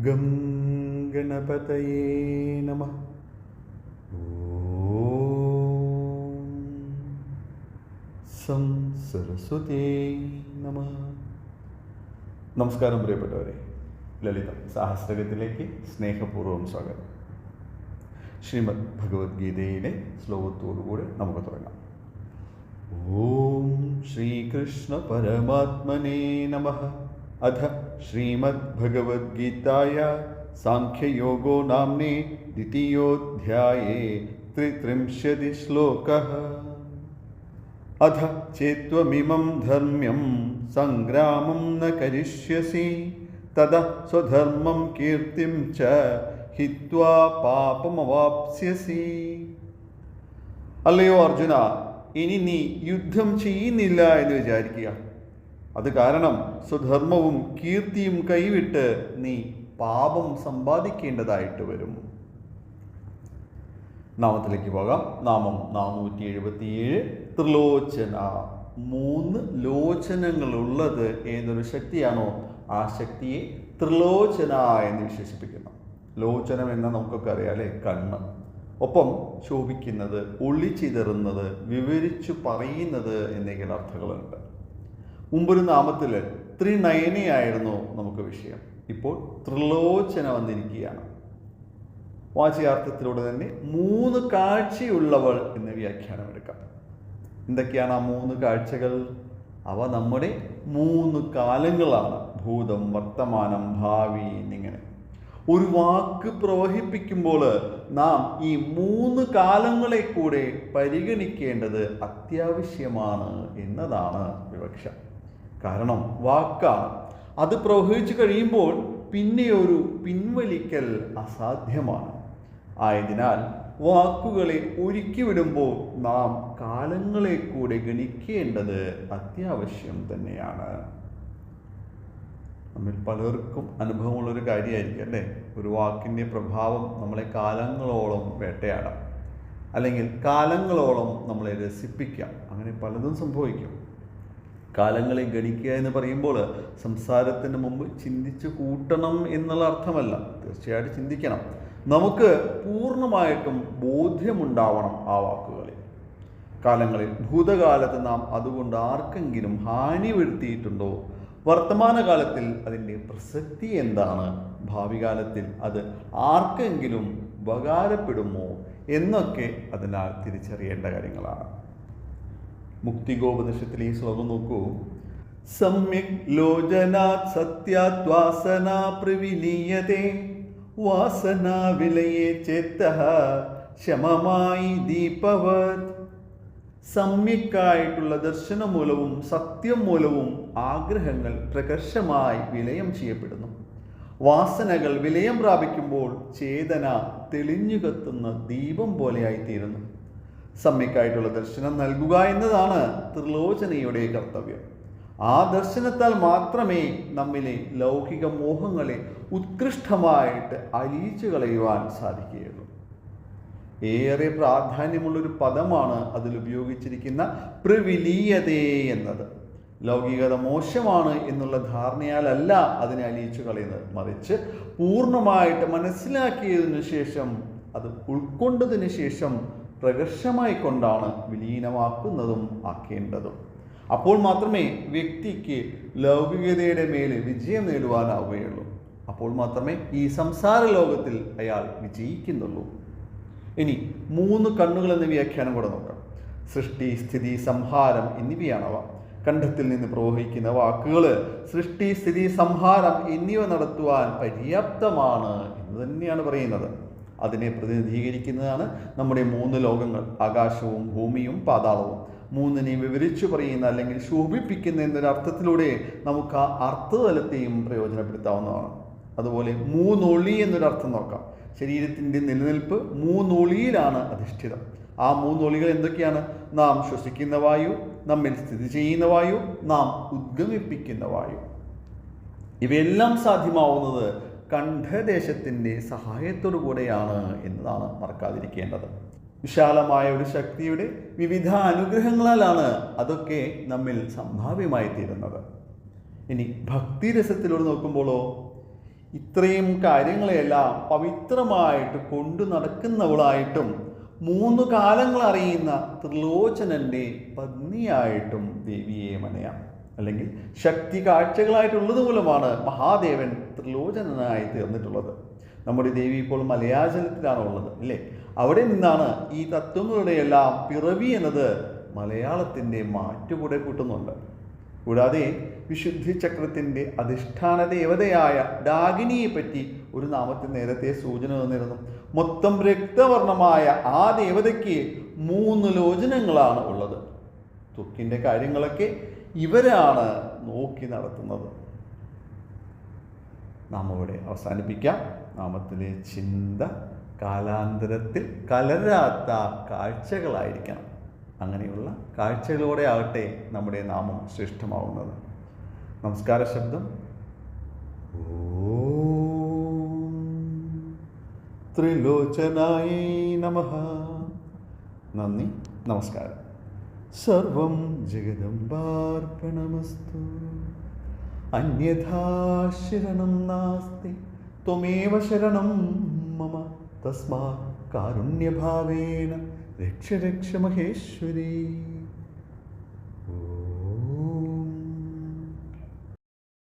Gum ഗണപതയേ നമഃ. ഓം some സരസ്വതേ നമഃ. നമസ്കാരം പ്രിയപ്പെട്ടവരെ, ലളിതം സഹസ്രകത്തിലേക്ക് സ്നേഹപൂർവ്വം സ്വാഗതം. ശ്രീമദ് ഭഗവത്ഗീതയിലെ ശ്ലോകത്തോടുകൂടി നമുക്ക് തുടങ്ങാം. ഓം ശ്രീകൃഷ്ണ പരമാത്മനേ നമഃ. അഥ ശ്രീമദ് ഭഗവത്ഗീതായ സാഖ്യയോഗോ നാമ്നേ ദ്വിതീയോധ്യായേ ത്രിത്രിംശതി ശ്ലോകഃ. അഥ ചേത്വമിമം ധർമ്മ്യം സംഗ്രാമം ന കരിഷ്യസി തദ സ്വധർമ്മം കീർത്തിം ച ഹിത്വാ പാപമവാപ്സ്യസി. അല്ലയോ അർജുന, ഇനി നീ യുദ്ധം ചെയ്യുന്നില്ല എന്ന് വിചാരിക്കുക. അത് കാരണം സ്വധർമ്മവും കീർത്തിയും കൈവിട്ട് നീ പാപം സമ്പാദിക്കേണ്ടതായിട്ട് വരും. നാമത്തിലേക്ക് പോകാം. നാമം 477. ത്രിലോചന. 3 ലോചനങ്ങളുള്ളത് ഏതൊരു ശക്തിയാണോ ആ ശക്തിയെ ത്രിലോചന എന്ന് വിശേഷിപ്പിക്കുന്നു. ലോചനം എന്ന നമുക്കൊക്കെ അറിയാം അല്ലേ? കണ്ണ്. ഒപ്പം ശോഭിക്കുന്നത്, ഒളിച്ചിതറുന്നത്, വിവരിച്ചു പറയുന്നത് എന്നൊക്കെയുള്ള അർത്ഥങ്ങളുണ്ട്. മുമ്പൊരു നാമത്തിൽ ത്രിനയനയായിരുന്നു നമുക്ക് വിഷയം. ഇപ്പോൾ ത്രിലോചന വന്നിരിക്കുകയാണ്. വാച്യാർത്ഥത്തിലൂടെ തന്നെ 3 കാഴ്ചയുള്ളവൾ എന്ന് വ്യാഖ്യാനം എടുക്കാം. എന്തൊക്കെയാണ് ആ 3 കാഴ്ചകൾ? അവ നമ്മുടെ 3 കാലങ്ങളാണ്. ഭൂതം, വർത്തമാനം, ഭാവി എന്നിങ്ങനെ. ഒരു വാക്ക് പ്രവഹിപ്പിക്കുമ്പോൾ നാം ഈ 3 കാലങ്ങളെ കൂടെ പരിഗണിക്കേണ്ടത് അത്യാവശ്യമാണ് എന്നതാണ് വിവക്ഷ. കാരണം വാക്കാണ്. അത് പ്രവഹിച്ചു കഴിയുമ്പോൾ പിന്നെ ഒരു പിൻവലിക്കൽ അസാധ്യമാണ്. ആയതിനാൽ വാക്കുകളെ ഒരുക്കി വിടുമ്പോൾ നാം കാലങ്ങളെ കൂടെ ഗണിക്കേണ്ടത് അത്യാവശ്യം തന്നെയാണ്. നമ്മിൽ പലർക്കും അനുഭവമുള്ളൊരു കാര്യമായിരിക്കും അല്ലേ? ഒരു വാക്കിൻ്റെ പ്രഭാവം നമ്മളെ കാലങ്ങളോളം വേട്ടയാടാം, അല്ലെങ്കിൽ കാലങ്ങളോളം നമ്മളെ രസിപ്പിക്കാം. അങ്ങനെ പലതും സംഭവിക്കും. കാലങ്ങളെ ഗണിക്കുക എന്ന് പറയുമ്പോൾ സംസാരത്തിന് മുമ്പ് ചിന്തിച്ച് കൂട്ടണം എന്നുള്ള അർത്ഥമല്ല. തീർച്ചയായിട്ടും ചിന്തിക്കണം. നമുക്ക് പൂർണ്ണമായിട്ടും ബോധ്യമുണ്ടാവണം ആ വാക്കുകളിൽ. കാലങ്ങളിൽ ഭൂതകാലത്ത് നാം അതുകൊണ്ട് ആർക്കെങ്കിലും ഹാനി വരുത്തിയിട്ടുണ്ടോ? വർത്തമാനകാലത്തിൽ അതിൻ്റെ പ്രസക്തി എന്താണ്? ഭാവി കാലത്തിൽ അത് ആർക്കെങ്കിലും ഉപകാരപ്പെടുമോ എന്നൊക്കെ അതിനാൽ തിരിച്ചറിയേണ്ട കാര്യങ്ങളാണ്. മുക്തികോപനിഷത്തിലെ ഈ ശ്ലോകം നോക്കൂ. സമ്യക് ലോചനാത് സത്യാത് വാസനാ പ്രവിലീയതേ വാസനാ വിലയേ ചേത്തഃ ശമമായി ദീപവത്. സമ്യക്കായിട്ടുള്ള ദർശനം മൂലവും സത്യം മൂലവും ആഗ്രഹങ്ങൾ പ്രകർഷമായി വിലയം ചെയ്യപ്പെടുന്നു. വാസനകൾ വിലയം പ്രാപിക്കുമ്പോൾ ചേതന തെളിഞ്ഞു കത്തുന്ന ദീപം പോലെയായിത്തീരുന്നു. സമ്യക്കായിട്ടുള്ള ദർശനം നൽകുക എന്നതാണ് ത്രിലോചനയുടെ കർത്തവ്യം. ആ ദർശനത്താൽ മാത്രമേ നമ്മിലെ ലൗകിക മോഹങ്ങളെ ഉത്കൃഷ്ടമായിട്ട് അലിയിച്ചു കളയുവാൻ സാധിക്കുകയുള്ളൂ. ഏറെ പ്രാധാന്യമുള്ളൊരു പദമാണ് അതിൽ ഉപയോഗിച്ചിരിക്കുന്ന പ്രവിലീയതേ എന്നത്. ലൗകികത മോശമാണ് എന്നുള്ള ധാരണയാലല്ല അതിനെ അലിയിച്ചു കളയുന്നത്, മറിച്ച് പൂർണ്ണമായിട്ട് മനസ്സിലാക്കിയതിനു ശേഷം അത് ഉൾക്കൊണ്ടതിന് ശേഷം പ്രകർഷമായി കൊണ്ടാണ് വിലീനമാക്കുന്നതും ആക്കേണ്ടതും. അപ്പോൾ മാത്രമേ വ്യക്തിക്ക് ലൗകികതയുടെ മേലെ വിജയം നേടുവാനാവുകയുള്ളൂ. അപ്പോൾ മാത്രമേ ഈ സംസാര ലോകത്തിൽ അയാൾ വിജയിക്കുന്നുള്ളൂ. ഇനി 3 കണ്ണുകൾ എന്ന വ്യാഖ്യാനം കൂടെ നോക്കാം. സൃഷ്ടി, സ്ഥിതി, സംഹാരം എന്നിവയാണവ. കണ്ഠത്തിൽ നിന്ന് പ്രവഹിക്കുന്ന വാക്കുകൾ സൃഷ്ടി, സ്ഥിതി, സംഹാരം എന്നിവ നടത്തുവാൻ പര്യാപ്തമാണ് എന്ന് തന്നെയാണ് പറയുന്നത്. അതിനെ പ്രതിനിധീകരിക്കുന്നതാണ് നമ്മുടെ 3 ലോകങ്ങൾ, ആകാശവും ഭൂമിയും പാതാളവും. 3നെ വിവരിച്ചു പറയുന്ന അല്ലെങ്കിൽ ശോഭിപ്പിക്കുന്ന എന്നൊരർത്ഥത്തിലൂടെ നമുക്ക് ആ അർത്ഥതലത്തെയും പ്രയോജനപ്പെടുത്താവുന്നതാണ്. അതുപോലെ 3 ഒളി എന്നൊരർത്ഥം നോക്കാം. ശരീരത്തിൻ്റെ നിലനിൽപ്പ് 3 ഒളിയിലാണ് അധിഷ്ഠിതം. ആ 3 ഒളികൾ എന്തൊക്കെയാണ്? നാം ശ്വസിക്കുന്ന വായു, നമ്മിൽ സ്ഥിതി ചെയ്യുന്ന വായു, നാം ഉദ്ഗമിപ്പിക്കുന്ന വായു. ഇവയെല്ലാം സാധ്യമാവുന്നത് കണ്ഠദേശത്തിൻ്റെ സഹായത്തോടു കൂടെയാണ് എന്നതാണ് മറക്കാതിരിക്കേണ്ടത്. വിശാലമായ ഒരു ശക്തിയുടെ വിവിധ അനുഗ്രഹങ്ങളാലാണ് അതൊക്കെ നമ്മിൽ സംഭാവ്യമായി തീരുന്നത്. ഇനി ഭക്തിരസത്തിലൂടെ നോക്കുമ്പോഴോ, ഇത്രയും കാര്യങ്ങളെല്ലാം പവിത്രമായിട്ട് കൊണ്ടു നടക്കുന്നവളായിട്ടും 3 കാലങ്ങൾ അറിയുന്ന ത്രിലോചനൻ്റെ പത്നിയായിട്ടും ദേവിയെ മനയാം. അല്ലെങ്കിൽ ശക്തി കാഴ്ചകളായിട്ടുള്ളത് മൂലമാണ് മഹാദേവൻ ത്രിലോചനനായി തീർന്നിട്ടുള്ളത്. നമ്മുടെ ദേവി ഇപ്പോൾ മലയാചലത്തിലാണ് ഉള്ളത് അല്ലേ? അവിടെ നിന്നാണ് ഈ തത്വങ്ങളുടെ എല്ലാം പിറവി എന്നത് മലയാളത്തിൻ്റെ മാറ്റുകൂടെ കൂട്ടുന്നുണ്ട്. കൂടാതെ വിശുദ്ധി ചക്രത്തിൻ്റെ അധിഷ്ഠാന ദേവതയായ ഡാകിനിയെ പറ്റി ഒരു നാമത്തിൽ നേരത്തെ സൂചന തന്നിരുന്നു. മൊത്തം രക്തവർണമായ ആ ദേവതയ്ക്ക് 3 ലോചനങ്ങളാണ് ഉള്ളത്. ത്വക്കിൻ്റെ കാര്യങ്ങളൊക്കെ ഇവരാണ് നോക്കി നടത്തുന്നത്. നാം ഇവിടെ അവസാനിപ്പിക്കാം. നാമത്തിലെ ചിന്ത കാലാന്തരത്തിൽ കലരാത്ത കാഴ്ചകളായിരിക്കണം. അങ്ങനെയുള്ള കാഴ്ചകളോടെ ആകട്ടെ നമ്മുടെ നാമം ശ്രേഷ്ഠമാവുന്നത്. നമസ്കാര ശബ്ദം. ഓം ത്രിലോചനായേ നമഃ. നന്ദി, നമസ്കാരം. സർവം ജഗദംബാർപ്പണമസ്തു. അന്യഥാ ശരണം നാസ്തി ത്വമേവ ശരണം മമ. തസ്മാത് കാരുണ്യഭാവേന രക്ഷ രക്ഷ മഹേശ്വരി.